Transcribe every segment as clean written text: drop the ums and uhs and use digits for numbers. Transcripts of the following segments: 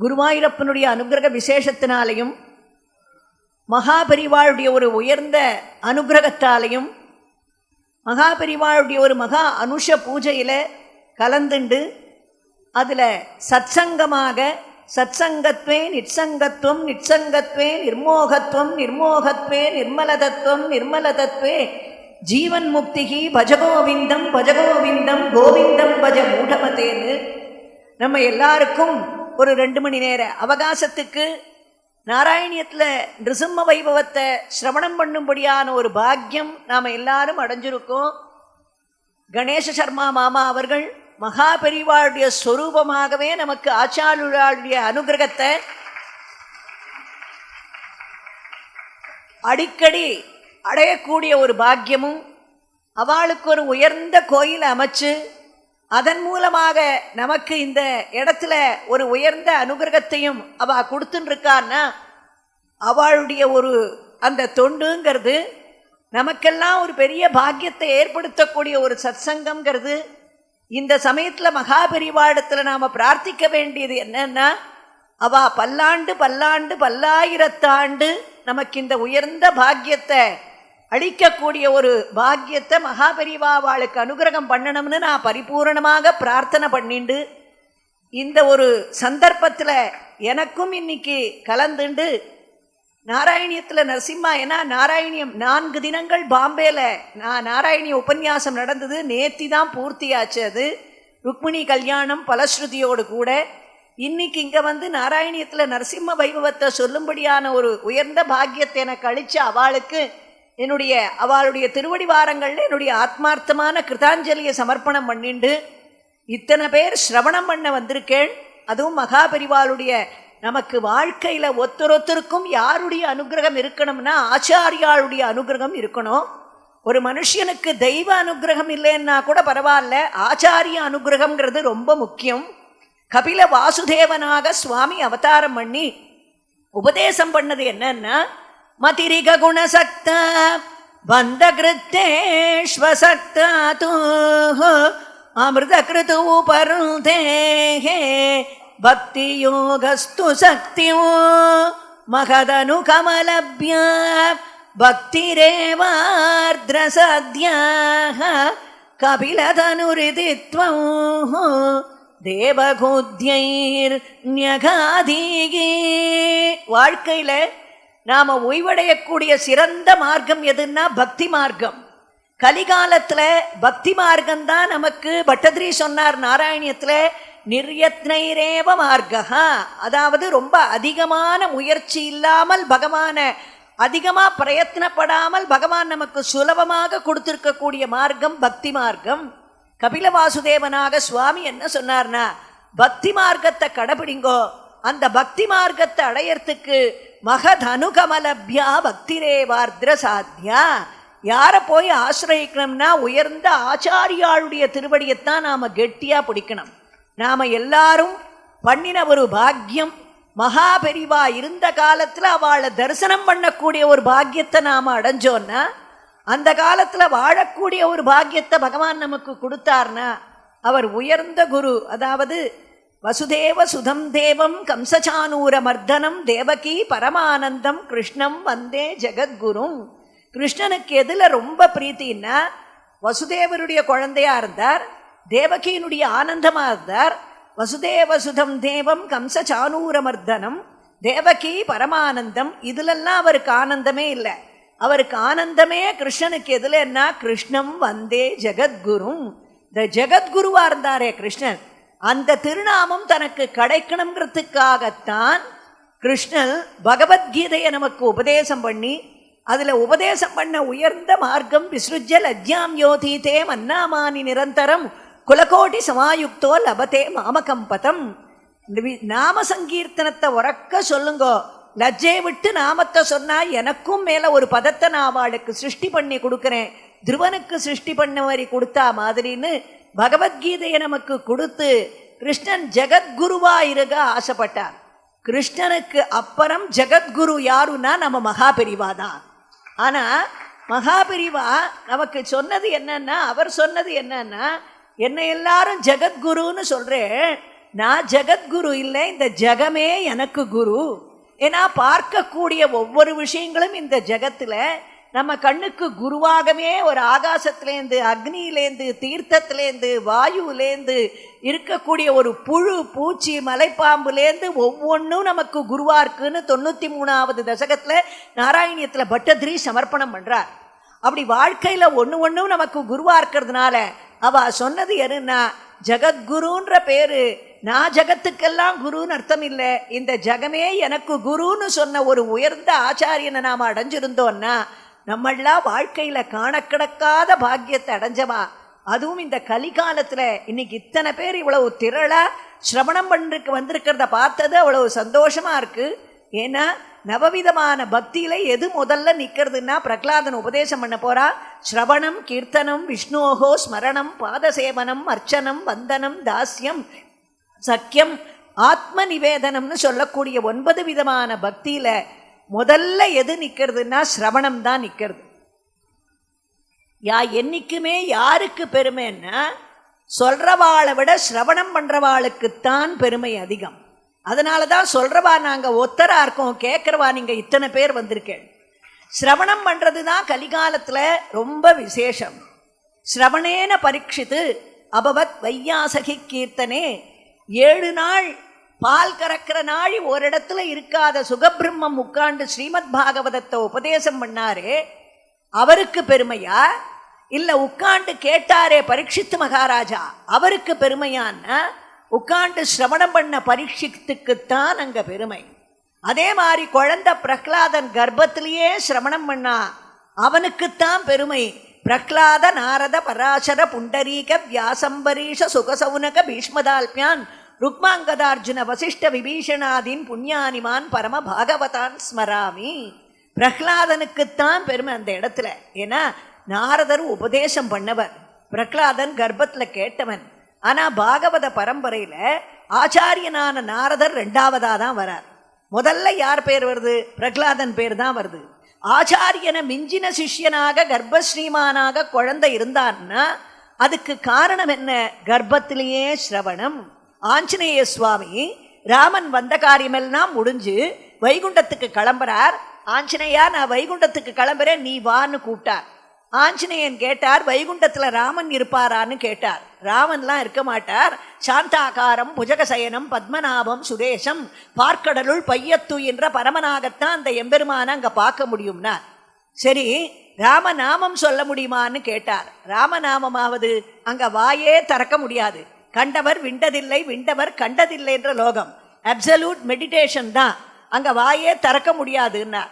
குருவாயூரப்பனுடைய அனுகிரக விசேஷத்தினாலையும் மகாபெரிவாளுடைய ஒரு உயர்ந்த அனுகிரகத்தாலையும் மகாபெரிவாளுடைய ஒரு மகா அனுஷ பூஜையில் கலந்துண்டு அதில் சத்சங்கமாக சத்சங்கத்வே நிற்சங்கத்துவம் நிற்சங்கத்வே நிர்மோகத்துவம் நிர்மோகத்வே நிர்மலதத்துவம் நிர்மலதத்வே ஜீவன் முக்திகி பஜகோவிந்தம் பஜகோவிந்தம் கோவிந்தம் பஜ மூடமதேன்னு நம்ம எல்லாருக்கும் ஒரு 2 மணி நேர அவகாசத்துக்கு நாராயணியத்தில் நிருசிம்ம வைபவத்தை சிரவணம் பண்ணும்படியான ஒரு பாக்கியம் நாம் எல்லாரும் அடைஞ்சிருக்கோம். கணேச சர்மா மாமா அவர்கள் மகாபெரிவாளுடைய ஸ்வரூபமாகவே நமக்கு ஆச்சாரியாளுடைய அனுகிரகத்தை அடிக்கடி அடையக்கூடிய ஒரு பாக்கியமும், அவளுக்கு ஒரு உயர்ந்த கோயில் அமைச்சு அதன் மூலமாக நமக்கு இந்த இடத்துல ஒரு உயர்ந்த அனுகிரகத்தையும் அவள் கொடுத்துருக்கான்னா அவளுடைய ஒரு அந்த தொண்டுங்கிறது நமக்கெல்லாம் ஒரு பெரிய பாக்கியத்தை ஏற்படுத்தக்கூடிய ஒரு சத்சங்கம்ங்கிறது. இந்த சமயத்தில் மகாபெரிவாடத்தில் நாம் பிரார்த்திக்க வேண்டியது என்னன்னா, அவள் பல்லாண்டு பல்லாண்டு பல்லாயிரத்தாண்டு நமக்கு இந்த உயர்ந்த பாக்கியத்தை அளிக்கக்கூடிய ஒரு பாக்கியத்தை மகாபெரிவாளுக்கு அனுகிரகம் பண்ணணும்னு நான் பரிபூர்ணமாக பிரார்த்தனை பண்ணிண்டு இந்த ஒரு சந்தர்ப்பத்தில் எனக்கும் இன்னைக்கு கலந்துண்டு நாராயணியத்தில் நரசிம்மா, ஏன்னா நாராயணியம் 4 தினங்கள் பாம்பேயில் நாராயணிய உபன்யாசம் நடந்தது. நேத்தி தான் பூர்த்தியாச்சு. அது ருக்மிணி கல்யாணம் பலஸ்ருதியோடு கூட. இன்னைக்கு இங்கே வந்து நாராயணியத்தில் நரசிம்ம வைபவத்தை சொல்லும்படியான ஒரு உயர்ந்த பாக்கியத்தை எனக்கு அளித்த அவளுக்கு அவளுடைய திருவடி வாரங்களில் என்னுடைய ஆத்மார்த்தமான கிருதாஞ்சலியை சமர்ப்பணம் பண்ணிண்டு இத்தனை பேர் சிரவணம் பண்ண வந்திருக்கேன். அதுவும் மகாபெரிவாளுடைய நமக்கு வாழ்க்கையில் ஒருத்தருக்கும் யாருடைய அனுகிரகம் இருக்கணும்னா ஆச்சாரியாளுடைய அனுகிரகம் இருக்கணும். ஒரு மனுஷனுக்கு தெய்வ அனுகிரகம் இல்லைன்னா கூட பரவாயில்ல, ஆச்சாரிய அனுகிரகம்ங்கிறது ரொம்ப முக்கியம். கபில வாசுதேவனாக சுவாமி அவதாரம் பண்ணி உபதேசம் பண்ணது என்னன்னா, மதிரிக குணசக்த பந்த கிருத்தேஷ்வசக்த தூ அமிர்த கிருது பருதேஹே பக்தி யோகஸ்து சக்தியோ மகதனு கமலப்ய பக்திரேவார்த்ரசத்யாஹ கபிலதனுரிதித்வம் தேவகூத்யைர் ன்யகாதீகி. வாழ்க்கையில் நாம் ஓய்வடையக்கூடிய சிறந்த மார்க்கம் எதுன்னா பக்தி மார்க்கம். கலிகாலத்தில் பக்தி மார்க்கம்தான் நமக்கு பட்டதிரி சொன்னார் நாராயணியத்தில், நிர்யத்னைரேவ மார்க்கா. அதாவது ரொம்ப அதிகமான முயற்சி இல்லாமல் பகவானை அதிகமாக பிரயத்னப்படாமல் பகவான் நமக்கு சுலபமாக கொடுத்துருக்கக்கூடிய மார்க்கம் பக்தி மார்க்கம். கபில வாசுதேவனாக சுவாமி என்ன சொன்னார்னா, பக்தி மார்க்கத்தை கடைபிடிங்கோ. அந்த பக்தி மார்க்கத்தை அடையறதுக்கு மகதனுகமலப்யா பக்திரேவார்த்ர சாத்தியா. யாரை போய் ஆசிரயிக்கணும்னா உயர்ந்த ஆச்சாரியாளுடைய திருவடியைத்தான் நாம் கெட்டியாக பிடிக்கணும். நாம் எல்லாரும் பண்ணின ஒரு பாக்கியம். மகாபெரிவா இருந்த காலத்தில் அவளை தரிசனம் பண்ணக்கூடிய ஒரு பாக்கியத்தை நாம் அடைஞ்சோன்னா, அந்த காலத்தில் வாழக்கூடிய ஒரு பாக்கியத்தை பகவான் நமக்கு கொடுத்தார்னா அவர் உயர்ந்த குரு. அதாவது வசுதேவ சுதம் தேவம் கம்சசானூர மர்தனம் தேவகி பரமானந்தம் கிருஷ்ணம் வந்தே ஜெகத்குரும். கிருஷ்ணனுக்கு எதில் ரொம்ப பிரீத்தின்னா, வசுதேவருடைய குழந்தையா இருந்தார், தேவகியினுடைய ஆனந்தமாக இருந்தார். வசுதேவ சுதம் தேவம் கம்சசானூர மர்தனம் தேவகி பரமானந்தம். இதிலெல்லாம் அவருக்கு ஆனந்தமே இல்லை. அவருக்கு ஆனந்தமே கிருஷ்ணனுக்கு எதுலன்னா, கிருஷ்ணம் வந்தே ஜெகத்குரும். இந்த ஜெகத்குருவா இருந்தாரே கிருஷ்ணன், அந்த திருநாமம் தனக்கு கிடைக்கணுங்கிறதுக்காகத்தான் கிருஷ்ணன் பகவத்கீதையை நமக்கு உபதேசம் பண்ணி, அதில் உபதேசம் பண்ண உயர்ந்த மார்க்கம் விஸ்ருஜ்ய லஜ்யாம் யோதீதே மன்னாமானி நிரந்தரம் குலகோட்டி சமாயுக்தோ லபதே மாமகம்பதம். நாம சங்கீர்த்தனத்தை உறக்க சொல்லுங்கோ. லஜ்ஜை விட்டு நாமத்தை சொன்னால் எனக்கும் மேலே ஒரு பதத்தை நான் அவளுக்கு சிருஷ்டி பண்ணி கொடுக்குறேன், துருவனுக்கு சிருஷ்டி பண்ண மாதிரி கொடுத்தா மாதிரின்னு பகவத்கீதையை நமக்கு கொடுத்து கிருஷ்ணன் ஜெகத்குருவா இருக்க ஆசைப்பட்டார். கிருஷ்ணனுக்கு அப்புறம் ஜெகத்குரு யாருன்னா நம்ம மகாபெரிவா தான். ஆனால் மகாபெரிவா நமக்கு சொன்னது என்னன்னா, அவர் சொன்னது என்னன்னா, என்னை எல்லாரும் ஜெகத்குருன்னு சொல்கிறேன், நான் ஜெகத்குரு இல்லை, இந்த ஜெகமே எனக்கு குரு. ஏன்னா பார்க்கக்கூடிய ஒவ்வொரு விஷயங்களும் இந்த ஜெகத்தில் நம்ம கண்ணுக்கு குருவாகவே ஒரு ஆகாசத்துலேருந்து, அக்னியிலேருந்து, தீர்த்தத்திலேருந்து, வாயுலேருந்து, இருக்கக்கூடிய ஒரு புழு பூச்சி மலைப்பாம்புலேருந்து ஒவ்வொன்றும் நமக்கு குருவா இருக்குன்னு 93வது தசகத்தில் நாராயணியத்தில் பட்டதிரி சமர்ப்பணம் பண்ணுறார். அப்படி வாழ்க்கையில் ஒன்றும் நமக்கு குருவா இருக்கிறதுனால அவ சொன்னது என்னன்னா, ஜெகத்குருன்ற பேரு நான் ஜகத்துக்கெல்லாம் குருன்னு அர்த்தம் இல்லை, இந்த ஜகமே எனக்கு குருன்னு சொன்ன ஒரு உயர்ந்த ஆச்சாரியனை நாம் அடைஞ்சிருந்தோன்னா நம்மளாம் வாழ்க்கையில் காண கிடக்காத பாக்கியத்தை அடைஞ்சவா. அதுவும் இந்த கலிகாலத்தில் இன்னைக்கு இத்தனை பேர் இவ்வளவு திரளா சிரவணம் பண்ணிருக்கு வந்திருக்கிறத பார்த்தது அவ்வளவு சந்தோஷமாக இருக்குது. ஏன்னா நவவிதமான பக்தியில் எது முதல்ல நிற்கிறதுன்னா பிரகலாதன் உபதேசம் பண்ண போகிறா. ஸ்ரவணம், கீர்த்தனம், விஷ்ணோகோ ஸ்மரணம், பாதசேவனம், அர்ச்சனம், வந்தனம், தாஸ்யம், சக்கியம், ஆத்ம நிவேதனம்னு சொல்லக்கூடிய 9 விதமான பக்தியில் முதல்ல எது நிற்கிறதுன்னா சிரவணம் தான் நிற்கிறது. என்னைக்குமே யாருக்கு பெருமைன்னா சொல்கிறவாளை விட சிரவணம் பண்ணுறவாளுக்குத்தான் பெருமை அதிகம். அதனால தான் சொல்கிறவா நாங்கள் ஒத்தரா இருக்கோம், கேட்குறவா நீங்கள் இத்தனை பேர் வந்திருக்கேன். சிரவணம் பண்ணுறது தான் கலிகாலத்தில் ரொம்ப விசேஷம். சிரவணேன பரீட்சித்து அபவத் வையாசகி கீர்த்தனே. 7 நாள் பால் கறக்கிற நாழி ஒரு இடத்துல இருக்காத சுகபிரம்மம் உட்காண்டு ஸ்ரீமத் பாகவதத்தை உபதேசம் பண்ணாரே அவருக்கு பெருமையா, இல்லை உட்காண்டு கேட்டாரே பரீட்சித்து மகாராஜா அவருக்கு பெருமையான்னா உட்காண்டு சிரவணம் பண்ண பரீட்சித்துக்குத்தான் அங்கே பெருமை. அதே மாதிரி குழந்தை பிரகலாதன் கர்ப்பத்திலேயே சிரவணம் பண்ணா அவனுக்குத்தான் பெருமை. பிரகலாத நாரத பராசர புண்டரீக வியாசம்பரீஷ சுகசௌனக பீஷ்மதால்பியான் ருக்மாங்கதார்ஜுன வசிஷ்ட விபீஷணாதீன் புண்ணியானிமான் பரம பாகவதான் ஸ்மராமி. பிரகலாதனுக்குத்தான் பெருமை அந்த இடத்துல. ஏன்னா நாரதர் உபதேசம் பண்ணவர், பிரகலாதன் கர்ப்பத்தில் கேட்டவன். ஆனால் பாகவத பரம்பரையில் ஆச்சாரியனான நாரதர் 2வதாக தான் வரார். முதல்ல யார் பேர் வருது? பிரகலாதன் பேர் தான் வருது. ஆச்சாரியனை மிஞ்சின சிஷ்யனாக கர்ப்பஸ்ரீமானாக குழந்தை இருந்தான்னா அதுக்கு காரணம் என்ன? கர்ப்பத்திலேயே சிரவணம். ஆஞ்சநேய சுவாமி ராமன் வந்த காரியமெல்லாம் முடிஞ்சு வைகுண்டத்துக்கு கிளம்புறார். ஆஞ்சநேயா நான் வைகுண்டத்துக்கு கிளம்புறேன் நீ வான்னு கூப்பிட்டார். ஆஞ்சநேயன் கேட்டார் வைகுண்டத்தில் ராமன் இருப்பாரான்னு கேட்டார். ராமன்லாம் இருக்க மாட்டார். சாந்தாகாரம் புஜகசயனம் பத்மநாபம் சுரேஷம் பார்க்கடலுள் பையத்து என்ற பரமனாகத்தான் அந்த எம்பெருமான அங்கே பார்க்க முடியும்னா. சரி ராமநாமம் சொல்ல முடியுமான்னு கேட்டார். ராமநாமமாவது அங்கே வாயே திறக்க முடியாது. கண்டவர் விண்டதில்லை, விண்டவர் கண்டதில்லை என்ற லோகம். அப்சல்யூட் மெடிடேஷன் தான், அங்கே வாயே திறக்க முடியாதுன்னா.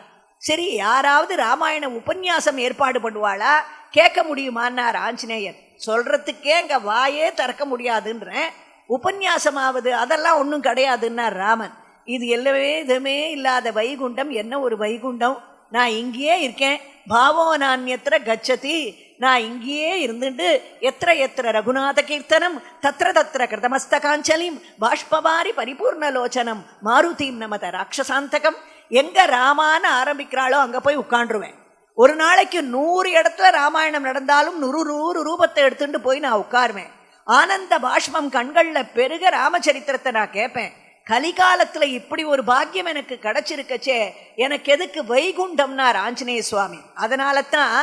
சரி யாராவது ராமாயண உபன்யாசம் ஏற்பாடு பண்ணுவாளா, கேட்க முடியுமான்னார் ஆஞ்சநேயன். சொல்கிறதுக்கே அங்கே வாயே திறக்க முடியாதுன்றேன், உபன்யாசமாவது அதெல்லாம் ஒன்றும் கிடையாதுன்னார் ராமன். இது எதுவுமே இல்லாத வைகுண்டம் என்ன ஒரு வைகுண்டம், நான் இங்கேயே இருக்கேன். பாவோ நான்யத்திர கச்சதி, நான் இங்கேயே இருந்துட்டு எத்திர எத்திர ரகுநாத கீர்த்தனம் தத்திர தத்திர கிருதமஸ்தகாஞ்சலிம் பாஷ்பவாரி பரிபூர்ணலோச்சனம் மாருதீம் நமத ராட்சசாந்தகம். எங்கே ராமான்னு ஆரம்பிக்கிறாளோ அங்கே போய் உட்காண்டுருவேன். ஒரு நாளைக்கு 100 இடத்துல ராமாயணம் நடந்தாலும் 100 ரூபத்தை எடுத்துட்டு போய் நான் உட்காருவேன். ஆனந்த பாஷ்மம் கண்களில் பெருக ராமச்சரித்திரத்தை நான் கேட்பேன். கலிகாலத்தில் இப்படி ஒரு பாக்கியம் எனக்கு கிடச்சிருக்கச்சே எனக்கு எதுக்கு வைகுண்டம்னார் ஆஞ்சநேய சுவாமி. அதனால தான்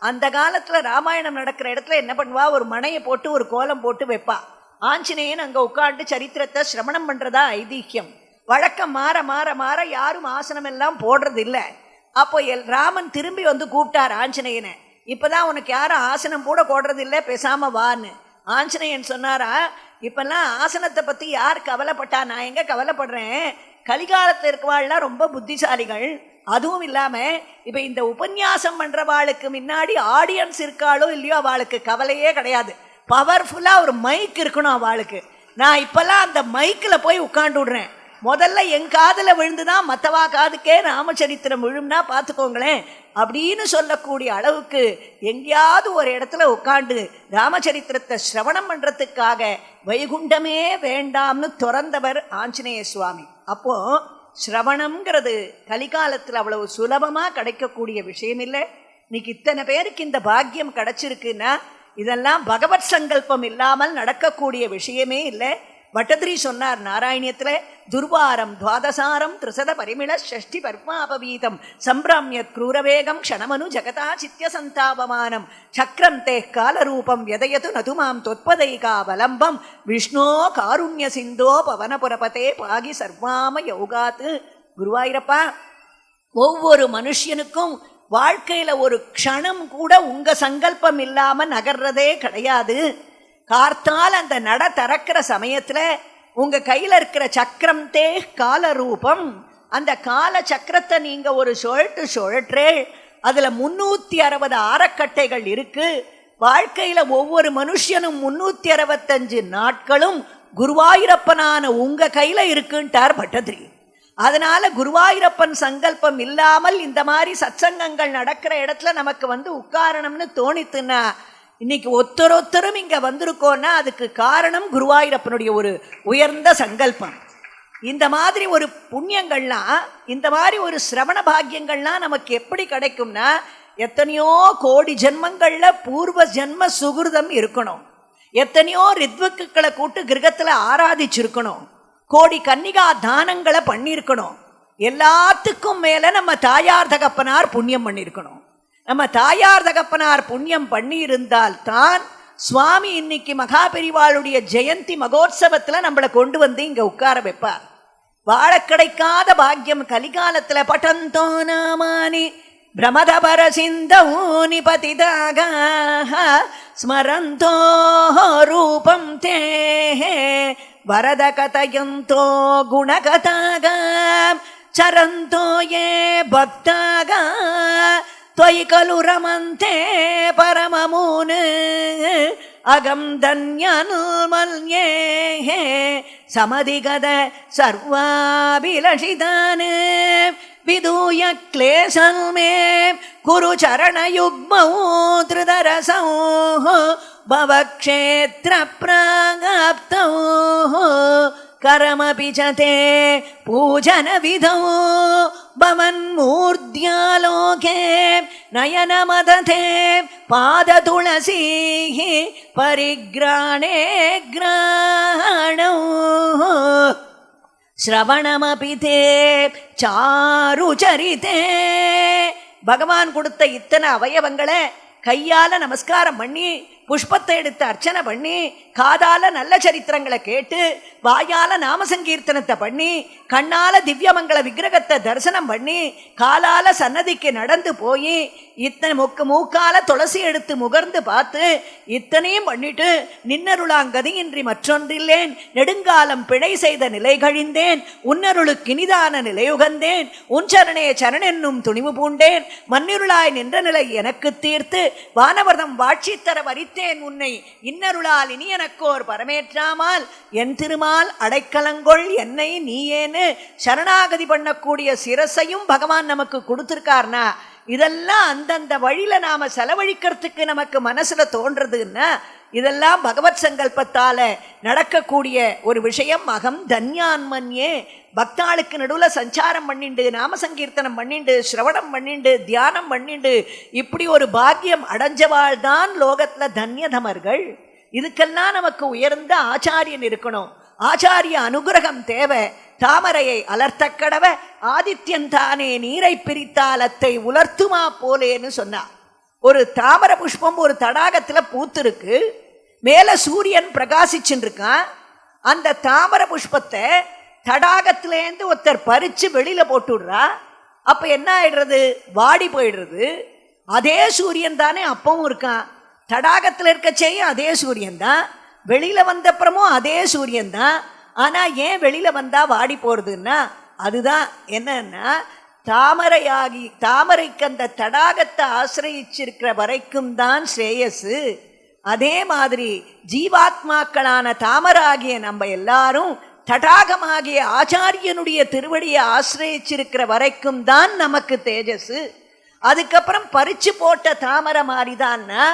அந்த காலத்தில் ராமாயணம் நடக்கிற இடத்துல என்ன பண்ணுவா, ஒரு மனையை போட்டு ஒரு கோலம் போட்டு வைப்பா. ஆஞ்சநேயன் அங்கே உட்காந்து சரித்திரத்தை சிரவணம் பண்ணுறதா ஐதீகம். வழக்கம் மாற மாற மாற யாரும் ஆசனம் எல்லாம் போடுறது இல்லை. அப்போ ராமன் திரும்பி வந்து கூப்பிட்டார் ஆஞ்சநேயனை. இப்போதான் உனக்கு யாரும் ஆசனம் கூட போடுறது இல்லை, பேசாமல் வான்னு. ஆஞ்சநேயன் சொன்னாரா, இப்பெல்லாம் ஆசனத்தை பற்றி யார் கவலைப்பட்டா, நான் எங்கே கவலைப்படுறேன். கலிகாலத்தில் இருக்கவாள்லாம் ரொம்ப புத்திசாலிகள். அதுவும் இல்லாமல் இப்போ இந்த உபன்யாசம் பண்ணுறவாளுக்கு முன்னாடி ஆடியன்ஸ் இருக்காளோ இல்லையோ அவளுக்கு கவலையே கிடையாது. பவர்ஃபுல்லாக ஒரு மைக் இருக்கணும் அவளுக்கு. நான் இப்போல்லாம் அந்த மைக்கில் போய் உட்காந்து விடுறேன். முதல்ல என் காதில் விழுந்து தான் மற்றவா காதுக்கே ராமச்சரித்திரம் விழும்னா பார்த்துக்கோங்களேன் அப்படின்னு சொல்லக்கூடிய அளவுக்கு எங்கேயாவது ஒரு இடத்துல உட்காந்து ராமச்சரித்திரத்தை சிரவணம் பண்ணுறதுக்காக வைகுண்டமே வேண்டாம்னு துறந்தவர் ஆஞ்சநேய சுவாமி. அப்போது சிரவணம்ங்கிறது கலிகாலத்தில் அவ்வளவு சுலபமாக கிடைக்கக்கூடிய விஷயம் இல்லை. இன்னைக்கு இத்தனை பேருக்கு இந்த பாக்கியம் கிடைச்சிருக்குன்னா இதெல்லாம் பகவத் சங்கல்பம் இல்லாமல் நடக்கக்கூடிய விஷயமே இல்லை. பட்டதிரி சொன்னார் நாராயணியத்தில், துர்வாரம் துவாதசாரம் திரிசத பரிமிள ஷஷ்டி பர்மாபவீதம் சம்பிராமியத் க்ரூரவேகம் க்ஷணமனு ஜகதா சித்திய சந்தாபமானம் சக்கரம் தே காலரூபம் யதயது நதுமாம் தொத்பதைகாவலம்பம் விஷ்ணோ காருண்ய சிந்தோ பவனபுரபதே பாகி சர்வாம யோகாத்து. குருவாயிரப்பா, ஒவ்வொரு மனுஷனுக்கும் வாழ்க்கையில் ஒரு க்ஷணம் கூட உங்கள் சங்கல்பம் இல்லாமல் நகர்றதே கிடையாது. கார்த்தால் அந்த நட திறக்கிற சமயத்தில் உங்கள் கையில் இருக்கிற சக்கரம் தே கால ரூபம், அந்த கால சக்கரத்தை நீங்கள் ஒரு சுழற்றே, அதில் 360 ஆரக்கட்டைகள் இருக்குது. வாழ்க்கையில் ஒவ்வொரு மனுஷனும் 365 நாட்களும் குருவாயூரப்பனான உங்கள் கையில் இருக்குன்ட்டார் பட்டதிரி. அதனால் குருவாயூரப்பன் சங்கல்பம் இல்லாமல் இந்த மாதிரி சத்சங்கங்கள் நடக்கிற இடத்துல நமக்கு உட்காரணும்னு தோணித்துன்னா, இன்னைக்கு ஒத்தரும் இங்கே வந்திருக்கோன்னா அதுக்கு காரணம் குருவாயூரப்பனுடைய ஒரு உயர்ந்த சங்கல்பம். இந்த மாதிரி ஒரு புண்ணியங்கள்லாம், இந்த மாதிரி ஒரு சிரவண பாக்கியங்கள்லாம் நமக்கு எப்படி கிடைக்கும்னா, எத்தனையோ கோடி ஜென்மங்களில் பூர்வ ஜென்ம சுகிருதம் இருக்கணும், எத்தனையோ ரித்வக்குகளை கூட்டு கிரகத்தில் ஆராதிச்சிருக்கணும், கோடி கன்னிகா தானங்களை பண்ணியிருக்கணும். எல்லாத்துக்கும் மேலே நம்ம தாயார் தகப்பனார் புண்ணியம் பண்ணியிருக்கணும். நம்ம தாயார் தகப்பனார் புண்ணியம் பண்ணி இருந்தால் தான் சுவாமி இன்னைக்கு மகாபெரிவாளுடைய ஜெயந்தி மகோத்சவத்தில் நம்மளை கொண்டு வந்து இங்கே உட்கார வைப்பார். வாழ கிடைக்காத பாக்கியம் கலிகாலத்தில் பட்டந்தோ நாமானி பிரமதபர சிந்தூனி பதிதாக ஸ்மரந்தோ ரூபம் தே வரத கதயந்தோ குணகதாக சரந்தோ ஏ பக்தாக त्वयि खलु रमन्ते परममुन् अगं धन्यनुमन्ये समधिगत सर्वाभिलषितान् विदूय क्लेशं मे कुरु चरणयुग्मौ धृतरसौ भवक्षेत्रप्रागाप्तौ करमपि च ते पूजनविधौ भवन्मूर्ध्यालोके नयनमदते पादतुलसीः परिग्राणे ग्राणौ श्रवणमपि ते चारुचरिते. பகவான் கொடுத்த இத்தனை அவயவங்களை கையால் நமஸ்காரம் பண்ணி, புஷ்பத்தை எடுத்து அர்ச்சனை பண்ணி, காதால நல்ல சரித்திரங்களை கேட்டு, வாயால நாம சங்கீர்த்தனத்தை பண்ணி, கண்ணால திவ்யமங்கள விக்கிரகத்தை தரிசனம் பண்ணி, காலால சன்னதிக்கு நடந்து போய், இத்தனை மூக்கால துளசி எடுத்து முகர்ந்து பார்த்து, இத்தனையும் பண்ணிட்டு நின்னருளாங்கதியின்றி மற்றொன்றில்லேன், நெடுங்காலம் பிழை செய்த நிலை கழிந்தேன், உன்னருளுக்கு இனிதான நிலையுகந்தேன், உன் சரணே சரணென்னும் துணிவு பூண்டேன், மன்னிருளாய் நின்ற நிலை எனக்கு தீர்த்து வானவர்தம் வாட்சித்தர வரித்தேன் உன்னை, இன்னருளால் இனி எனக்கோர் பரமேற்றாமல் என் திருமால் அடைக்கலங்கொள் என்னை நீயேன்னு சரணாகதி பண்ணக்கூடிய சிரசையும் பகவான் நமக்கு கொடுத்துருக்கார்னா, இதெல்லாம் அந்தந்த வழியில நாம செலவழிக்கிறதுக்கு நமக்கு மனசுல தோன்றதுன்னா, இதெல்லாம் பகவத் சங்கல்பத்தால நடக்கக்கூடிய ஒரு விஷயம். அகம் தன்யான்மன்யே, பக்தாளுக்கு நடுவில் சஞ்சாரம் பண்ணிண்டு, நாம சங்கீர்த்தனம் பண்ணிண்டு, சிரவணம் பண்ணிண்டு, தியானம் பண்ணிண்டு, இப்படி ஒரு பாக்கியம் அடைஞ்சவாள் தான் லோகத்தில் தன்யதமர்கள். இதுக்கெல்லாம் நமக்கு உயர்ந்த ஆச்சாரியன் இருக்கணும். ஆச்சாரிய அனுகிரகம் தேவை. தாமரையை அலர்த்தக்கடவ ஆதித்யன் தானே நீரை பிரித்தாலத்தை உலர்த்துமா போலேன்னு சொன்னா. ஒரு தாமர புஷ்பம் ஒரு தடாகத்தில் பூத்திருக்கு, மேலே சூரியன் பிரகாசிச்சுன்னு இருக்கான். அந்த தாமர புஷ்பத்தை தடாகத்திலேருந்து ஒருத்தர் பறித்து வெளியில் போட்டுடுறா. அப்போ என்ன ஆயிடுறது? வாடி போயிடுறது. அதே சூரியன் தானே அப்பவும் இருக்கான். தடாகத்தில் இருக்க செய்யும் அதே சூரியன் தான், வெளியில் வந்தப்புறமும் அதே சூரியன் தான். ஆனால் ஏன் வெளியில் வந்தால் வாடி போகிறதுன்னா, அதுதான் என்னன்னா, தாமரைக்கு அந்த தடாகத்தை ஆசிரியிச்சிருக்கிற வரைக்கும் தான் ஸ்ரேயஸு. அதே மாதிரி ஜீவாத்மாக்களான தாமராகிய நம்ம எல்லாரும் தடாகமாகிய ஆச்சாரியனுடைய திருவடியை ஆசிரியிச்சிருக்கிற வரைக்கும் தான் நமக்கு தேஜஸு. அதுக்கப்புறம் பறிச்சு போட்ட தாமரை மாதிரிதான்னா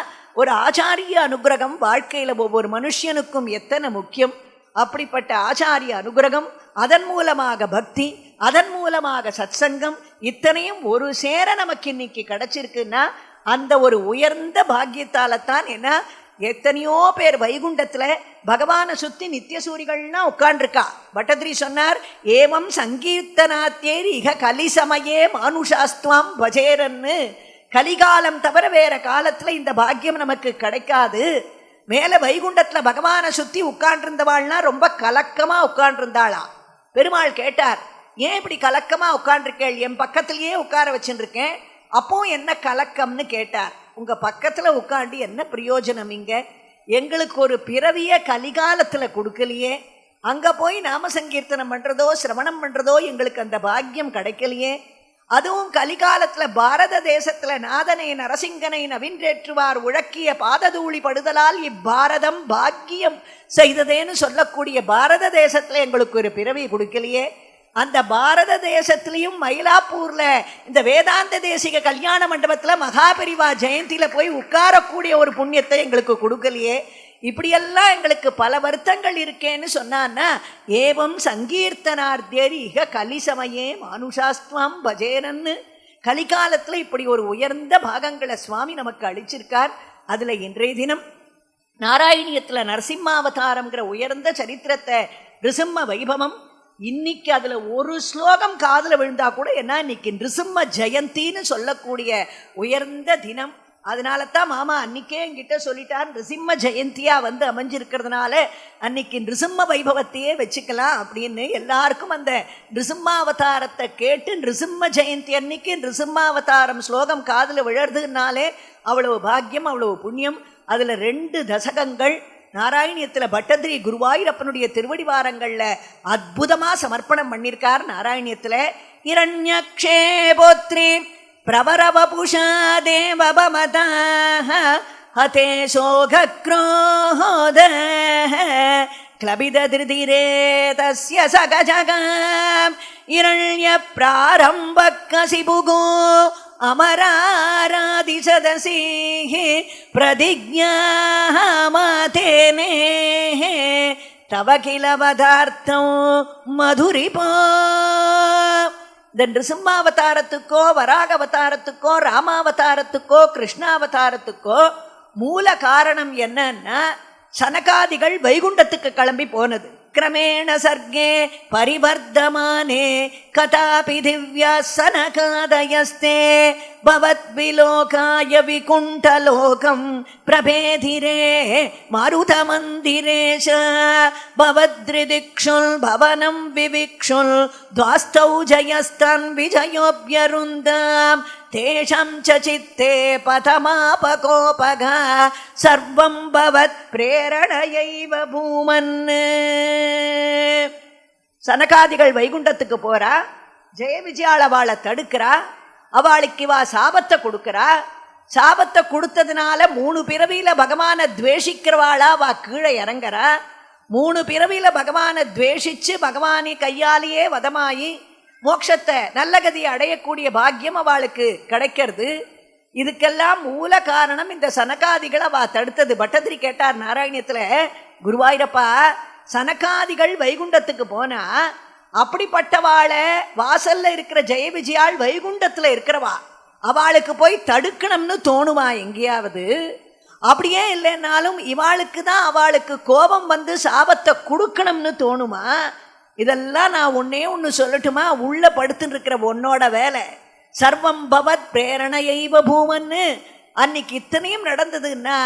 ஒரு ஆச்சாரிய அனுகிரகம் வாழ்க்கையில் ஒவ்வொரு மனுஷனுக்கும் எத்தனை முக்கியம். அப்படிப்பட்ட ஆச்சாரிய அனுகிரகம், அதன் மூலமாக பக்தி, அதன் மூலமாக சத்சங்கம், இத்தனையும் ஒரு சேர நமக்கு இன்னைக்கு கிடைச்சிருக்குன்னா அந்த ஒரு உயர்ந்த பாக்கியத்தால தான். என்ன எத்தனையோ பேர் வைகுண்டத்தில் பகவானை சுற்றி நித்தியசூரிகள்னா உட்காண்டிருக்கா. பட்டதிரி சொன்னார், ஏவம் சங்கீர்த்தனாத்தேர் இக கலிசமயே மானுஷாஸ்துவாம் பஜேரன்னு. கலிகாலம் தவிர வேற காலத்தில் இந்த பாக்கியம் நமக்கு கிடைக்காது. மேலே வைகுண்டத்தில் பகவானை சுற்றி உட்காண்டிருந்தவாள்னா ரொம்ப கலக்கமாக உட்காண்டிருந்தாளா. பெருமாள் கேட்டார், ஏன் இப்படி கலக்கமாக உட்காண்டிருக்கேள்? என் பக்கத்திலேயே உட்கார வச்சுருக்கேன், அப்போ என்ன கலக்கம்னு கேட்டார். உங்கள் பக்கத்தில் உட்காந்து என்ன பிரயோஜனம்? இங்கே எங்களுக்கு ஒரு பிறவிய கலிகாலத்தில் கொடுக்கலையே, அங்கே போய் நாம சங்கீர்த்தனம் பண்ணுறதோ சிரவணம் பண்ணுறதோ எங்களுக்கு அந்த பாக்கியம் கிடைக்கலையே. அதுவும் கலிகாலத்தில் பாரத தேசத்தில் நாதனை நரசிங்கனை நவின்றேற்றுவார் உழக்கிய பாததூளி படுதலால் இப்பாரதம் பாக்கியம் செய்ததேன்னு சொல்லக்கூடிய பாரத தேசத்தில் எங்களுக்கு ஒரு பிறவி கொடுக்கலையே. அந்த பாரத தேசத்துலேயும் மயிலாப்பூரில் இந்த வேதாந்த தேசிக கல்யாண மண்டபத்தில் மகாபெரிவா ஜெயந்தியில் போய் உட்காரக்கூடிய ஒரு புண்ணியத்தை எங்களுக்கு கொடுக்கலையே. இப்படியெல்லாம் எங்களுக்கு பல வருத்தங்கள் இருக்கேன்னு சொன்னான்னா, ஏவம் சங்கீர்த்தனார்த்தியரி இக கலிசமயே மானுஷாஸ்துவாம் பஜேரன்னு. கலிகாலத்தில் இப்படி ஒரு உயர்ந்த பாகங்களை சுவாமி நமக்கு அளிச்சிருக்கார். அதில் இன்றைய தினம் நாராயணியத்தில் நரசிம்மாவதாரம்ங்கிற உயர்ந்த சரித்திரத்தை நிருசிம்ம வைபவம். இன்னைக்கு அதில் ஒரு ஸ்லோகம் காதில் விழுந்தா கூட என்ன, இன்னைக்கு நிருசிம்ம ஜெயந்தின்னு சொல்லக்கூடிய உயர்ந்த தினம். அதனால தான் மாமா அன்னைக்கே என்கிட்ட சொல்லிட்டார், நிருசிம்ம ஜெயந்தியாக வந்து அமைஞ்சிருக்கிறதுனால அன்னைக்கு நிருசிம்ம வைபவத்தையே வச்சுக்கலாம் அப்படின்னு. எல்லாருக்கும் அந்த நிருசிம்மாவதாரத்தை கேட்டு நிருசிம்ம ஜெயந்தி அன்னைக்கு நிருசிம்மாவதாரம் ஸ்லோகம் காதில் விழறதுனாலே அவ்வளவு பாக்கியம், அவ்வளவு புண்ணியம். அதில் 2 தசகங்கள் நாராயணியத்தில் பட்டதிரி குருவாயூரப்பனுடைய திருவடிவாரங்களில் அற்புதமாக சமர்ப்பணம் பண்ணியிருக்கார். நாராயணியத்தில் இரண்யக்ஷேபோத்ரி பிரவரவபுஷா தேவபமதா ஹதே சோகக்ரோத க்ளபிததிருதிரே தஸ்ய சகஜகம் இரண்ய பிராரம்பக்கசிபுகோ அமராராதி சதசீஹி பிரதிஜ்ஞா மாதேனே தவ கில பதார்த்தம் மதுரிபோ. இந்த நிருசிம்மாவதாரத்துக்கோ வராக அவதாரத்துக்கோ ராமாவதாரத்துக்கோ கிருஷ்ணாவதாரத்துக்கோ மூல காரணம் என்னன்னா, சனகாதிகள் வைகுண்டத்துக்கு கிளம்பி போனது. கிரமேண சர்க்கே பரிவர்த்தமானே கதாபி திவ்யா சனகாதயஸ்தே பவத் விலோகாய விகுண்டலோகம் பிரபேதிரே மருத மந்திரேஷ பவத்ரிதிக்ஷுல் பவனம் விவிக்ஷுல் துவாஸ்தௌ ஜயஸ்தன் விஜயோப்யருந்தாம் தேஷம் சித்தே பதமாபகோபகா சர்வம் பவத் பிரேரணயைவ பூமன். சனகாதிகள் வைகுண்டத்துக்கு போறா, ஜெய விஜயாளவாளை தடுக்கிறா, அவளுக்கு இவா சாபத்தை கொடுக்கிறா. சாபத்தை கொடுத்ததுனால 3 பிறவியில பகவானை துவேஷிக்கிறவாளா வா கீழே இறங்குறா. 3 பிறவியில பகவானை துவேஷிச்சு பகவானி கையாலேயே வதமாயி மோட்சத்தை நல்ல கதியை அடையக்கூடிய பாக்கியம் அவளுக்கு கிடைக்கிறது. இதுக்கெல்லாம் மூல காரணம் இந்த சனகாதிகளை அவ தடுத்தது. பட்டதிரி கேட்டார் நாராயணியத்தில், குருவாயூரப்பா சனகாதிகள் வைகுண்டத்துக்கு போனா அப்படிப்பட்டவாளை வாசல்ல இருக்கிற ஜெய விஜயாள் வைகுண்டத்தில் இருக்கிறவா, அவளுக்கு போய் தடுக்கணும்னு தோணுமா எங்கேயாவது? அப்படியே இல்லைன்னாலும் இவாளுக்கு தான் அவளுக்கு கோபம் வந்து சாபத்தை கொடுக்கணும்னு தோணுமா? இதெல்லாம் நான் ஒன்று சொல்லட்டுமா? உள்ள படுத்துன்னு இருக்கிற உன்னோட வேலை. சர்வம் பவத் பிரேரணையைவ பூமன்னு. அன்னைக்கு இத்தனையும் நடந்ததுன்னா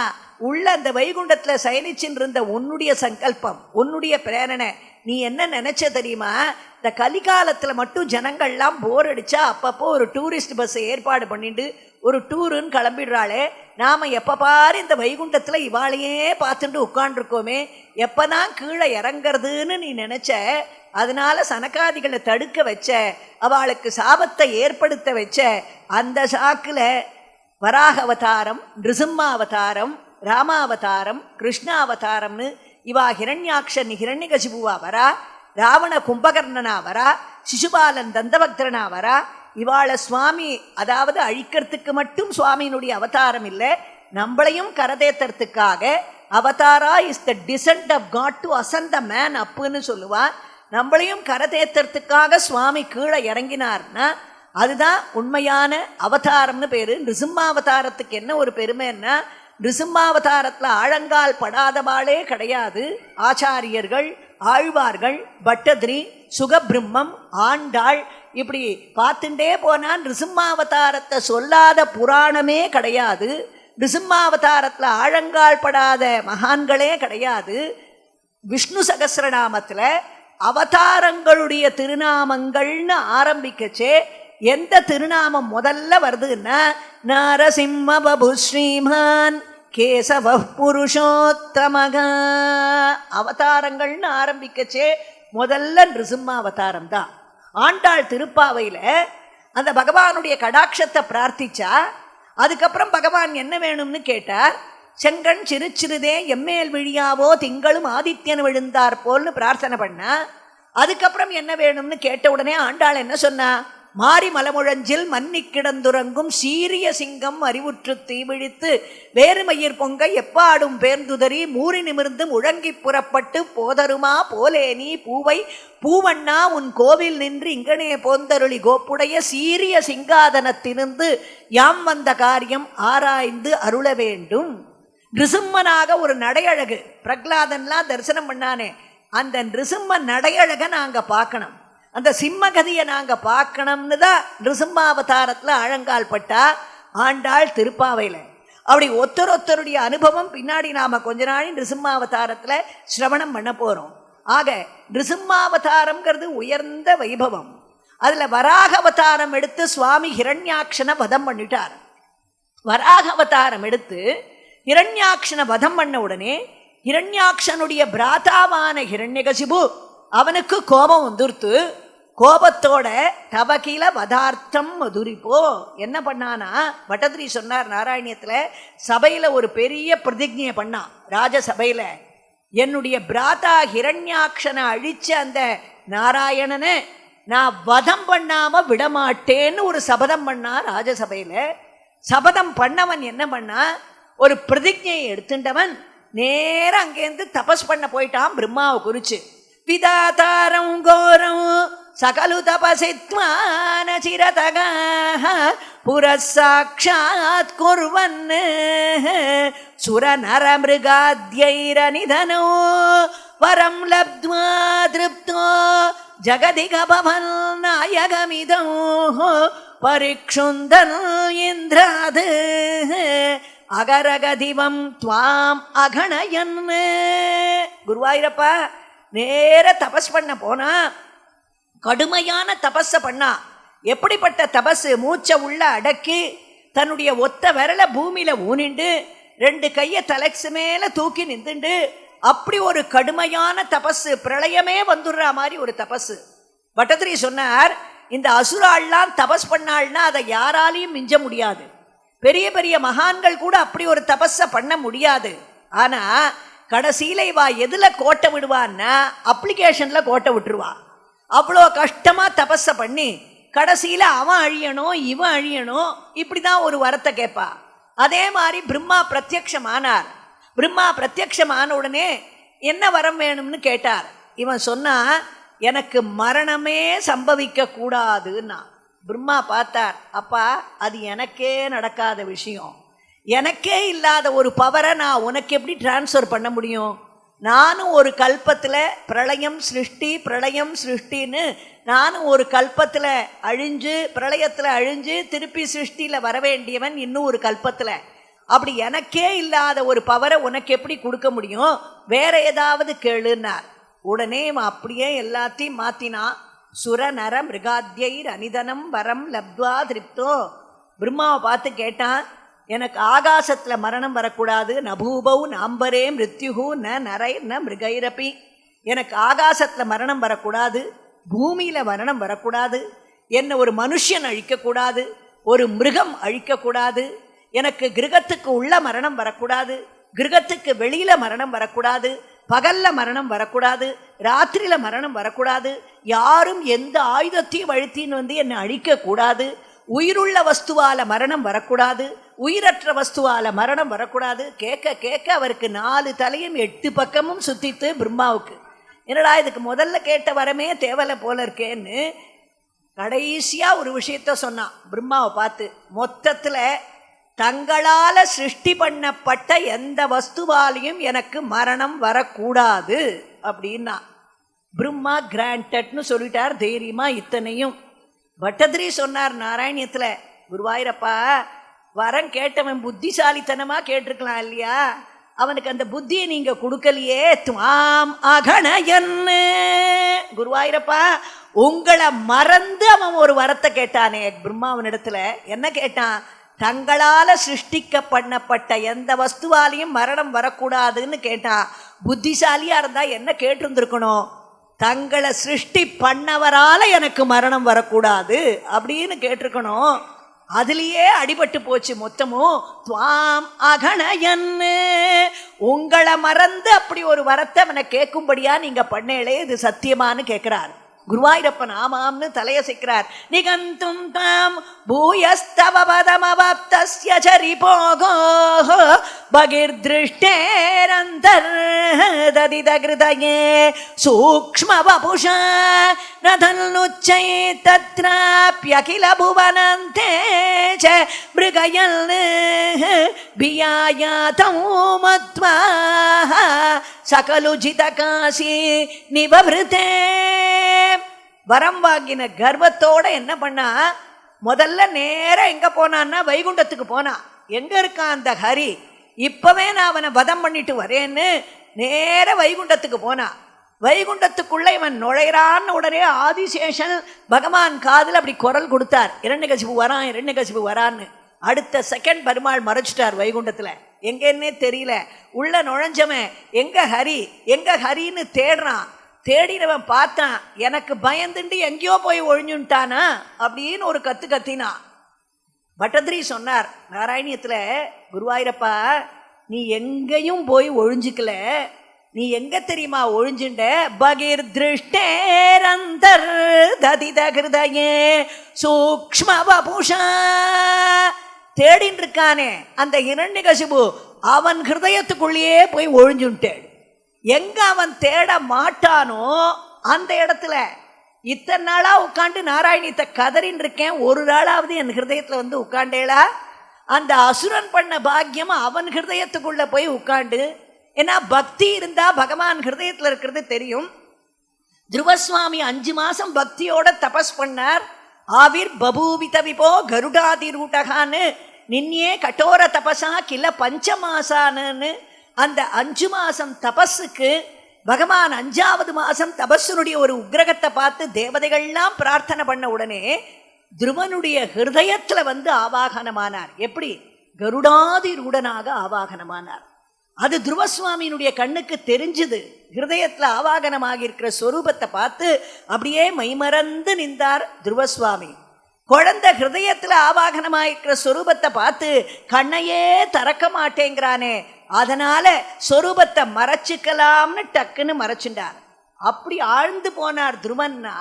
உள்ள அந்த வைகுண்டத்தில் சயனிச்சின்னு இருந்த உன்னுடைய சங்கல்பம், உன்னுடைய பிரேரணை. நீ என்ன நினைச்ச தெரியுமா? இந்த கலிகாலத்தில் மட்டும் ஜனங்கள்லாம் போர் அடிச்சா அப்பப்போ ஒரு டூரிஸ்ட் பஸ்ஸை ஏற்பாடு பண்ணிட்டு ஒரு டூருன்னு கிளம்பிடுறாளே, நாம் எப்போ பாரு இந்த வைகுண்டத்தில் இவாளையே பார்த்துட்டு உட்காண்டிருக்கோமே, எப்போ தான் கீழே இறங்கிறதுன்னு நீ நினச்ச. அதனால சனகாதிகளை தடுக்க வச்ச, அவளுக்கு சாபத்தை ஏற்படுத்த வச்ச. அந்த சாக்கில் வராக அவதாரம், நிருசிம்மாவதாரம், ராமாவதாரம், கிருஷ்ணாவதாரம்னு இவா ஹிரண்யாக்ஷன் ஹிரண்யகசிபுவா வரா, ராவண கும்பகர்ணனா வரா, சிசுபாலன் தந்தபக்தரனா வரா. இவாளை சுவாமி அதாவது அழிக்கிறதுக்கு மட்டும் சுவாமியினுடைய அவதாரம் இல்லை, நம்மளையும் கரதேத்துறதுக்காக. Avatara is the descent of God to ascent the man அப்புன்னு சொல்லுவார். நம்மளையும் கரதேத்துறதுக்காக சுவாமி கீழே இறங்கினார்னா அதுதான் உண்மையான அவதாரம்னு பேர். நிருசிம்மாவதாரத்துக்கு என்ன ஒரு பெருமைன்னா, நிருசிம்மாவதாரத்தில் ஆழங்கால் படாதவாளே கிடையாது. ஆச்சாரியர்கள், ஆழ்வார்கள், பட்டதிரி, சுகபிரம்மம், ஆண்டாள், இப்படி பார்த்துட்டே போனால் நிருசிம்மாவதாரத்தை சொல்லாத புராணமே கிடையாது. நிருசிம்மாவதாரத்தில் ஆழங்கால் படாத மகான்களே கிடையாது. விஷ்ணு சகஸ்ரநாமத்தில் அவதாரங்களுடைய திருநாமங்கள்னு ஆரம்பிக்கச்சே எந்த திருநாமம் முதல்ல வருதுன்னா நரசிம்ம பபு ஸ்ரீமான் கேசவ புருஷோத்தமக. அவதாரங்கள்னு ஆரம்பிக்கச்சே முதல்ல நிருசிம்மாவதாரம் தான். ஆண்டாள் திருப்பாவையில் அந்த பகவானுடைய கடாட்சத்தை பிரார்த்திச்சா. அதுக்கப்புறம் பகவான் என்ன வேணும்னு கேட்டார். செங்கண் சிறுச்சிறுதே எம்மேல் விழியாவோ திங்களும் ஆதித்யன் விழுந்தார் போல்னு பிரார்த்தனை பண்ணா. அதுக்கப்புறம் என்ன வேணும்னு கேட்ட உடனே ஆண்டாள் என்ன சொன்னா, மாறி மலமுழஞ்சில் மன்னி கிடந்துறங்கும் சீரிய சிங்கம் அறிவுற்று தீவிழித்து வேறுமயிர் பொங்க எப்பாடும் பேர்ந்துதறி மூறி நிமிர்ந்து முழங்கி புறப்பட்டு போதருமா போலேனி பூவை பூவண்ணா உன் கோவில் நின்று இங்கனே போந்தருளி கோப்புடைய சீரிய சிங்காதனத்திலிருந்து யாம் வந்த காரியம் ஆராய்ந்து அருள வேண்டும். நிருசிம்மனாக ஒரு நடையழகு பிரகலாதன்லாம் தரிசனம் பண்ணானே, அந்த நிருசிம்ம நடையழகை நாங்கள் பார்க்கணும், அந்த சிம்மகதியை நாங்கள் பார்க்கணும்னு தான் நிருசிம்மாவதாரத்தில் ஆழங்கால் பட்டா ஆண்டாள் திருப்பாவையில். அப்படி ஒருத்தருடைய அனுபவம் பின்னாடி நாம் கொஞ்ச நாள் நிருசிம்மாவதாரத்தில் சிரவணம் பண்ண போகிறோம். ஆக நிருசிம்மாவதாரம்ங்கிறது உயர்ந்த வைபவம். அதில் வராக அவதாரம் எடுத்து சுவாமி ஹிரண்யாக்ஷனை வதம் பண்ணிட்டார். வராக அவதாரம் எடுத்து ஹிரண்யாக்ஷனை வதம் பண்ண உடனே ஹிரண்யாக்ஷனுடைய பிராதாவான ஹிரண்யகசிபு அவனுக்கு கோபம் வந்துருத்து. கோபத்தோட தவகில பதார்த்தம் மதுரிப்போ என்ன பண்ணானா, பட்டதிரி சொன்னார் நாராயணியத்தில், சபையில் ஒரு பெரிய பிரதிஜையை பண்ணான். ராஜசபையில் என்னுடைய பிராதா ஹிரண்யாக்ஷனை அழிச்ச அந்த நாராயணனை நான் வதம் பண்ணாமல் விடமாட்டேன்னு ஒரு சபதம் பண்ணான் ராஜசபையில். சபதம் பண்ணவன் என்ன பண்ணா, ஒரு பிரதிஜையை எடுத்துட்டவன் நேரம் அங்கேருந்து தபஸ் பண்ண போயிட்டான் பிரம்மாவை குறிச்சு. விதாதாரம் கோரம் சகலு தபசித்வான சிரதக புரசாட்சாத் குர்வன் சுர நர மிருகாத்யைரநிதனோ வரம் லப்த்வா திருப்தோ ஜகதிக பவன் நாயகமிதோ பரிக்ஷுந்தன் இந்திராது அகரகதிவம் துவாம் அகணயன். குருவாயூரப்பா நேர தபஸ் பண்ண போனா, கடுமையான தபஸை பண்ணா. எப்படிப்பட்ட தபஸ், மூச்சை உள்ள அடக்கி தன்னுடைய ஒத்த விரலை பூமியில ஊனிண்டு 2 கையை தலைக்கு மேல தூக்கி நின்றுண்டு அப்படி ஒரு கடுமையான தபஸ், பிரளயமே வந்துடுற மாதிரி ஒரு தபஸ். பட்டதிரி சொன்னார், இந்த அசுராள்லாம் தபஸ் பண்ணாள்னா அதை யாராலையும் மிஞ்ச முடியாது. பெரிய பெரிய மகான்கள் கூட அப்படி ஒரு தபஸை பண்ண முடியாது. ஆனால் கடைசியில் இவா எதில் கோட்டை விடுவான்னா அப்ளிகேஷனில் கோட்டை விட்டுருவா. அவ்வளோ கஷ்டமாக தபஸை பண்ணி கடைசியில் அவன் அழியணும் இவன் அழியணும், இப்படி தான் ஒரு வரத்தை கேட்பா. அதே மாதிரி பிரம்மா பிரத்யக்ஷமானார். பிரம்மா பிரத்யக்ஷமான உடனே என்ன வரம் வேணும்னு கேட்டார். இவன் சொன்னா, எனக்கு மரணமே சம்பவிக்க கூடாதுன்னா. பிரம்மா பார்த்தார், அப்பா அது எனக்கே நடக்காத விஷயம், எனக்கே இல்லாத ஒரு பவரை நான் உனக்கு எப்படி டிரான்ஸ்ஃபர் பண்ண முடியும்? நானும் ஒரு கல்பத்தில் பிரளயம் சிருஷ்டி பிரளயம் சிருஷ்டின்னு நானும் ஒரு கல்பத்தில் அழிஞ்சு பிரளயத்தில் அழிஞ்சு திருப்பி சிருஷ்டியில் வர வேண்டியவன் இன்னும் ஒரு கல்பத்தில். அப்படி எனக்கே இல்லாத ஒரு பவரை உனக்கு எப்படி கொடுக்க முடியும்? வேற ஏதாவது கேளுன்னார். உடனே அப்படியே எல்லாத்தையும் மாற்றினான். சுர நர மிருகாத்யைர் அனிதனம் வரம் லப்த்வா திருப்தோ. பிரம்மாவை பார்த்து கேட்டான், எனக்கு ஆகாசத்தில் மரணம் வரக்கூடாது. நபூபௌ நாம்பரே மிருத்யுகு ந நரை ந மிருகைரப்பி. எனக்கு ஆகாசத்தில் மரணம் வரக்கூடாது, பூமியில் மரணம் வரக்கூடாது, என்னை ஒரு மனுஷன் அழிக்கக்கூடாது, ஒரு மிருகம் அழிக்கக்கூடாது, எனக்கு கிரகத்துக்கு உள்ள மரணம் வரக்கூடாது, கிரகத்துக்கு வெளியில் மரணம் வரக்கூடாது, பகலில் மரணம் வரக்கூடாது, ராத்திரியில் மரணம் வரக்கூடாது, யாரும் எந்த ஆயுதத்தையும் அழுத்தின்னு வந்து என்னை அழிக்கக்கூடாது, உயிருள்ள வஸ்துவால் மரணம் வரக்கூடாது, உயிரற்ற வஸ்துவால் மரணம் வரக்கூடாது. கேட்க கேட்க அவருக்கு 4 தலையும் 8 பக்கமும் சுற்றித்து பிரம்மாவுக்கு. என்னடா இதுக்கு முதல்ல கேட்ட வரமே தேவலை போல இருக்கேன்னு கடைசியாக ஒரு விஷயத்த சொன்னான் பிரம்மாவை பார்த்து. மொத்தத்தில் தங்களால சிருஷ்டி பண்ணப்பட்ட எந்த வஸ்துவாலையும் எனக்கு மரணம் வரக்கூடாது அப்படின்னா பிரம்மா கிராண்டட்னு சொல்லிட்டார் தைரியமா. இத்தனையும் பட்டதிரி சொன்னார் நாராயணியத்துல, குருவாயிரப்பா வரம் கேட்டவன் புத்திசாலித்தனமா கேட்டிருக்கலாம் இல்லையா, அவனுக்கு அந்த புத்தியை நீங்க கொடுக்கலையே. துவாம் அகணயன்னு குருவாயிரப்பா உங்களை மறந்து அவன் ஒரு வரத்தை கேட்டானே பிரம்மாவனிடத்துல. என்ன கேட்டான்? தங்களால சிருஷ்டிக்க பண்ணப்பட்ட எந்த வஸ்துவாலையும் மரணம் வரக்கூடாதுன்னு கேட்டான். புத்திசாலியா இருந்தா என்ன கேட்டிருந்திருக்கணும்? தங்களை சிருஷ்டி பண்ணவரால எனக்கு மரணம் வரக்கூடாது அப்படின்னு கேட்டிருக்கணும். அதுலேயே அடிபட்டு போச்சு மொத்தமும். துவாம் அகணயன்னு உங்களை மறந்து அப்படி ஒரு வரத்தை அவனை கேட்கும்படியா நீங்க பண்ணேளே, இது சத்தியமானு கேட்கிறார். குருவாயிரப்பன் ஆமாம்னு தலையசைக்கிறார். நிகந்தும் தாம் பூயஸ்தவ பதமவாப்தஸ்ய சரிபோகோ பகிர்திருஷ்டேரந்தர்ததிதகிருதயே சூக்ஷ்ம வபுஷா நதன்னுச்சை தத்ராப்யகில புவனந்தே ச மிருகயல் பியாயாதம் மத்வா சகலுஜித காசி நிவவ்ருதே. வரம் வாங்கின கர்வத்தோட என்ன பண்ணா, முதல்ல நேரம் எங்க போனான்னா வைகுண்டத்துக்கு போனா. எங்க இருக்கான் அந்த ஹரி? இப்பவே நான் அவனை வதம் பண்ணிட்டு வரேன்னு நேர வைகுண்டத்துக்கு போனா. வைகுண்டத்துக்குள்ள இவன் நுழைறான்னு உடனே ஆதிசேஷன் பகவான் காதில் அப்படி குரல் கொடுத்தார், இரண்யகசிபு வரான் இரண்யகசிபு வரான்னு. அடுத்த செகண்ட் பெருமாள் மறைச்சிட்டார் வைகுண்டத்துல. எங்கன்னே தெரியல. உள்ள நுழைஞ்சவன் எங்க ஹரி எங்க ஹரின்னு தேடுறான். தேடினவன் பார்த்தான், எனக்கு பயந்துண்டு எங்கேயோ போய் ஒழிஞ்சுட்டானா அப்படின்னு ஒரு கத்து கத்தினான். பட்டதிரி சொன்னார் நாராயணியத்துல, குருவாயிரப்பா நீ எங்கேயும் போய் ஒழிஞ்சுக்கல, நீ எங்க தெரியுமா ஒழிஞ்சுண்ட? பகிர் திருஷ்டேரந்தர் ததிதகிருதயே சூக்ஷ்ம வபுஷா. தேடின்னு இருக்கானே அந்த இரண்யகசிபு, அவன் ஹிருதயத்துக்குள்ளேயே போய் ஒழிஞ்சுட்டேன். எங்க அவன் தேட மாட்டானோ அந்த இடத்துல இத்தனை நாளா உட்காந்து நாராயணியத்தை கதறின்னு இருக்கேன், ஒரு நாளாவது என் ஹிருதயத்துல வந்து உட்காண்டேளா? அந்த அசுரன் பண்ண பாக்கியம் அவன் ஹிருதயத்துக்குள்ள போய் உட்காண்டு. ஏன்னா பக்தி இருந்தா பகவான் ஹிருதயத்துல இருக்கிறது தெரியும். துருவசுவாமி 5 மாசம் பக்தியோட தபஸ் பண்ணார். ஆவிர் பபூவித விபோ கருடாதி ரூட்டகான்னு நின்னே கட்டோர தபசா கில பஞ்சமாசானு. அந்த 5 மாசம் தபஸுக்கு பகவான் 5வது மாசம் தபஸனுடைய ஒரு உக்ரகத்தை பார்த்து தேவதைகள்லாம் பிரார்த்தனை பண்ண உடனே துருவனுடைய ஹிருதயத்துல வந்து ஆவாகனமானார். எப்படி? கருடாதி ரூடனாக ஆவாகனமானார். அது துருவசுவாமியினுடைய கண்ணுக்கு தெரிஞ்சுது. ஹிருதயத்துல ஆவாகனமாக இருக்கிற ஸ்வரூபத்தை பார்த்து அப்படியே மைமறந்து நின்றார் துருவசுவாமி. குழந்தை ஹிருதயத்துல ஆவாகனமாயிருக்கிற ஸ்வரூபத்தை பார்த்து கண்ணையே திறக்க மாட்டேங்கிறானே, அதனால ஸ்வரூபத்தை மறைச்சிக்கலாம்னு டக்குன்னு மறைச்சுட்டார். அப்படி ஆழ்ந்து போனார் துருவன்னா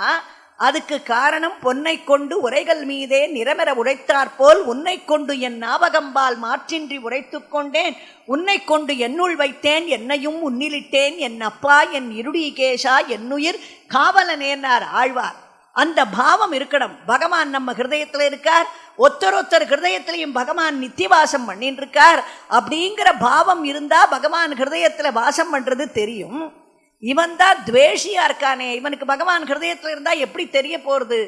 அதுக்கு காரணம் பொன்னை கொண்டு உரைகள் மீதே நிறமெற உரைத்தாற் போல் உன்னை கொண்டு என் ஞாபகம்பால் மாற்றின்றி உரைத்து கொண்டேன், உன்னை கொண்டு என்னுள் வைத்தேன், என்னையும் உன்னிலிட்டேன், என் அப்பா என் இருடிகேஷா என்னுயிர் காவலனேன்னார் ஆழ்வார். அந்த பாவம் இருக்கணும். பகவான் நம்ம ஹிருதயத்தில் இருக்கார், ஒத்தரொத்தர் ஹிருதயத்திலையும் பகவான் நித்தியவாசம் பண்ணிட்டு இருக்கார். அப்படிங்கிற பாவம் இருந்தா பகவான் ஹிருதயத்தில் வாசம் பண்றது தெரியும். இவன் தான் துவேஷியா இருக்கானே, இவனுக்கு பகவான் ஹிருதயத்தில் இருந்தா எப்படி தெரிய போறது?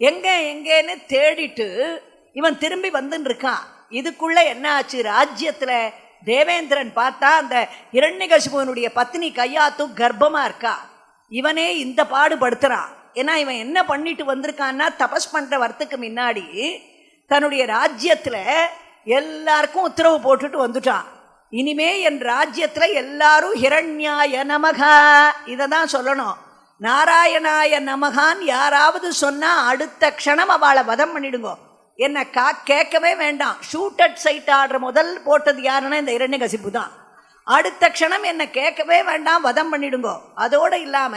எங்க எங்கேன்னு தேடிட்டு இவன் திரும்பி வந்துன்னு இருக்கான். இதுக்குள்ள என்ன ஆச்சு? ராஜ்யத்துல தேவேந்திரன் பார்த்தா அந்த இரண்யகசிபுவனுடைய பத்னி கையாத்து கர்ப்பமா இருக்கா. இவனே இந்த பாடுபடுத்துறான். ஏன்னா இவன் என்ன பண்ணிட்டு வந்திருக்கான்னா, தபஸ் பண்ற வரத்துக்கு முன்னாடி தன்னுடைய ராஜ்யத்துல எல்லாருக்கும் உத்தரவு போட்டுட்டு வந்துட்டான். இனிமே என் ராஜ்யத்துல எல்லாரும் ஹிரண்யாய நமகா இதை தான் சொல்லணும். நாராயணாய நமகான் யாராவது சொன்னா அடுத்த க்ஷணம் அவளை வதம் பண்ணிடுங்கோ. என்ன கேட்கவே வேண்டாம். ஷூட் அட் சைட் ஆர்டர் முதல் போட்டது யாருன்னா இந்த இரண்யகசிபு தான். அடுத்த க்ஷணம் என்ன கேட்கவே வேண்டாம், வதம் பண்ணிடுங்கோ. அதோடு இல்லாம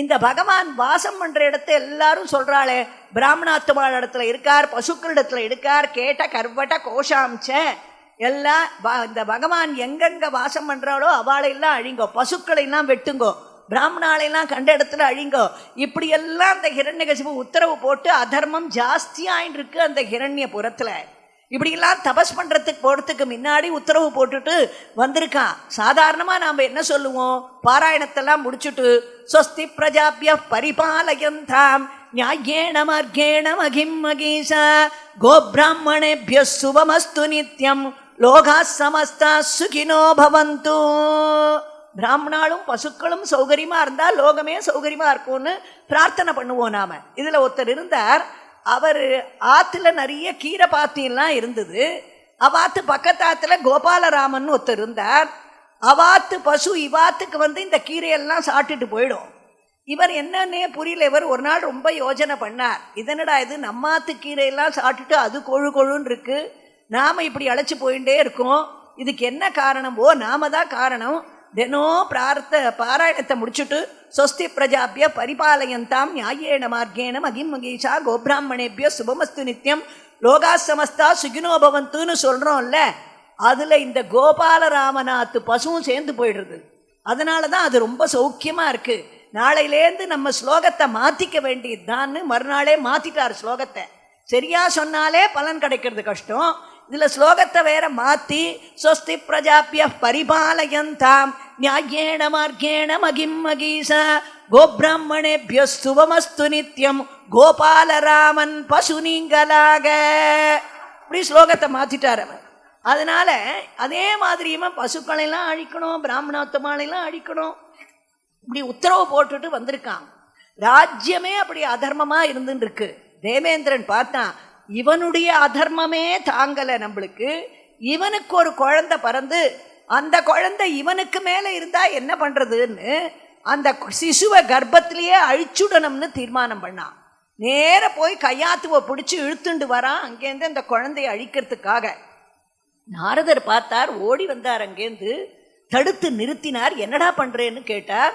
இந்த பகவான் வாசம் பண்ற இடத்த எல்லாரும் சொல்றாளே, பிராமணாத்துமாள் இடத்துல இருக்கார், பசுக்கள் இடத்துல இருக்கார், கேட்ட கர்வட்ட கோஷாம்ச எல்லாம் இந்த பகவான் எங்கெங்க வாசம் பண்றாளோ அவளையெல்லாம் அழிங்கோ, பசுக்களை எல்லாம் வெட்டுங்கோ, பிராமணாலையெல்லாம் கண்ட இடத்துல அழிங்கோ. இப்படியெல்லாம் அந்த ஹிரண்யகசிபு உத்தரவு போட்டு அதர்மம் ஜாஸ்தியாயின்னு இருக்கு அந்த ஹிரண்யபுரத்துல. இப்படியெல்லாம் தபஸ் பண்ணுறதுக்கு போகிறதுக்கு முன்னாடி உத்தரவு போட்டுட்டு வந்திருக்கான். சாதாரணமாக நாம் என்ன சொல்லுவோம், பாராயணத்தெல்லாம் முடிச்சுட்டு ஸ்வஸ்தி பிரஜாபிய பரிபாலயந்தாம் நியாயேன மார்கேண மகிம் மகீஷா கோப்ராஹ்மணேபிய சுபமஸ்து நித்யம் லோகா சமஸ்தா சுகினோ பவந்து. பிராமணாலும் பசுக்களும் சௌகரியமாக இருந்தால் லோகமே சௌகரியமாக இருக்கும்னு பிரார்த்தனை பண்ணுவோம் நாம். இதில் ஒருத்தர் இருந்தார், அவர் ஆற்றுல நிறைய கீரை பாத்தியெல்லாம் இருந்தது. அவாத்து பக்கத்தாத்துல கோபாலராமன் ஒருத்தர் இருந்தார். அவாத்து பசு இவாத்துக்கு இந்த கீரையெல்லாம் சாப்பிட்டுட்டு போயிடும். இவர் என்னன்னே புரியல. இவர் ஒரு நாள் ரொம்ப யோஜனை பண்ணார், இதனடா இது நம்மாத்து கீரையெல்லாம் சாப்பிட்டுட்டு அது கொழு கொழுன்னு இருக்கு, நாம் இப்படி அழைச்சி போயிட்டே இருக்கோம், இதுக்கு என்ன காரணம்? நாம தான் காரணம். தினம் பாராயணத்தை முடிச்சுட்டு ஸ்வஸ்தி பிரஜாபிய பரிபாலயந்தாம் நியாயேன மார்கேண மகிம் மகீஷா கோபிராமணேபிய சுபமஸ்து நித்யம் லோகா சமஸ்தா சுகினோ பவந்துன்னு சொல்கிறோம்ல, அதில் இந்த கோபாலராமநாத்து பசுவும் சேர்ந்து போயிடுறது. அதனால தான் அது ரொம்ப சௌக்கியமாக இருக்குது. நாளையிலேருந்து நம்ம ஸ்லோகத்தை மாற்றிக்க வேண்டியதுதான்னு மறுநாளே மாற்றிட்டார் ஸ்லோகத்தை. சரியாக சொன்னாலே பலன் கிடைக்கிறது கஷ்டம். இதில் ஸ்லோகத்தை வேற மாற்றி ஸ்வஸ்தி பிரஜாபிய பரிபாலயந்தாம் நியாயேன மார்கேண மகிம் மகீஷா கோபிராமணேபிய சுபமஸ்து நித்யம் கோபாலராமன் பசு நீங்களாக, இப்படி ஸ்லோகத்தை மாற்றிட்டார் அவர். அதனால் அதே மாதிரியுமே பசுக்களெல்லாம் அழிக்கணும், பிராமணோத்தமாலையெல்லாம் அழிக்கணும், இப்படி உத்தரவு போட்டுட்டு வந்திருக்கான். ராஜ்யமே அப்படி அதர்மமாக இருந்துன்னு இருக்கு. தேவேந்திரன் பார்த்தான், இவனுடைய அதர்மமே தாங்கலை நம்மளுக்கு, இவனுக்கு ஒரு குழந்தை பிறந்து அந்த குழந்தை இவனுக்கு மேலே இருந்தால் என்ன பண்ணுறதுன்னு அந்த சிசுவை கர்ப்பத்திலேயே அழிச்சுடணும்னு தீர்மானம் பண்ணான். நேர போய் கையாத்துவை பிடிச்சி இழுத்துண்டு வரான் அங்கேருந்து அந்த குழந்தையை அழிக்கிறதுக்காக. நாரதர் பார்த்தார், ஓடி வந்தார், அங்கேருந்து தடுத்து நிறுத்தினார். என்னடா பண்ணுறேன்னு கேட்டார்.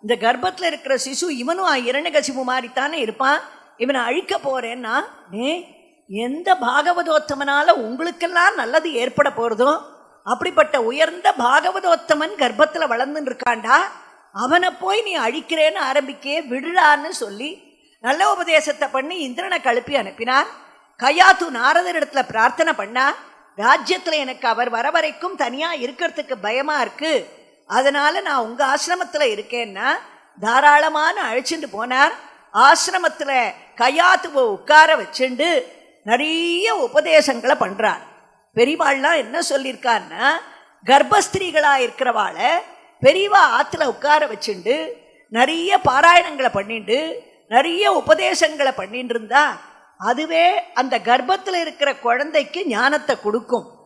இந்த கர்ப்பத்தில் இருக்கிற சிசு இவனும் இரண்யகசிபு மாதிரித்தானே இருப்பான், இவனை அழிக்க போகிறேன்னா, எந்த பாகவதோத்தமனால உங்களுக்கெல்லாம் நல்லது ஏற்பட போகிறதோ அப்படிப்பட்ட உயர்ந்த பாகவதோத்தமன் கர்ப்பத்தில் வளர்ந்துன்னு இருக்காண்டா, அவனை போய் நீ அழிக்கிறேன்னு ஆரம்பிக்கே விடுடான்னு சொல்லி நல்ல உபதேசத்தை பண்ணி இந்திரனை கழுப்பி அனுப்பினார். கையாத்து நாரதர் இடத்துல பிரார்த்தனை பண்ணா, ராஜ்யத்தில் எனக்கு அவர் வர வரைக்கும் தனியாக இருக்கிறதுக்கு பயமாக இருக்குது, அதனால் நான் உங்கள் ஆசிரமத்தில் இருக்கேன்னா தாராளமான அழைச்சிட்டு போனார். ஆசிரமத்தில் கையாத்துவை உட்கார வச்சுண்டு நிறைய உபதேசங்களை பண்ணுறார். பெரியவாள்லாம் என்ன சொல்லியிருக்காருன்னா, கர்ப்பஸ்திரீகளாக இருக்கிறவாளை பெரியவா ஆற்றுல உட்கார வச்சுண்டு நிறைய பாராயணங்களை பண்ணிட்டு நிறைய உபதேசங்களை பண்ணிட்டு இருந்தா அதுவே அந்த கர்ப்பத்தில் இருக்கிற குழந்தைக்கு ஞானத்தை கொடுக்கும்.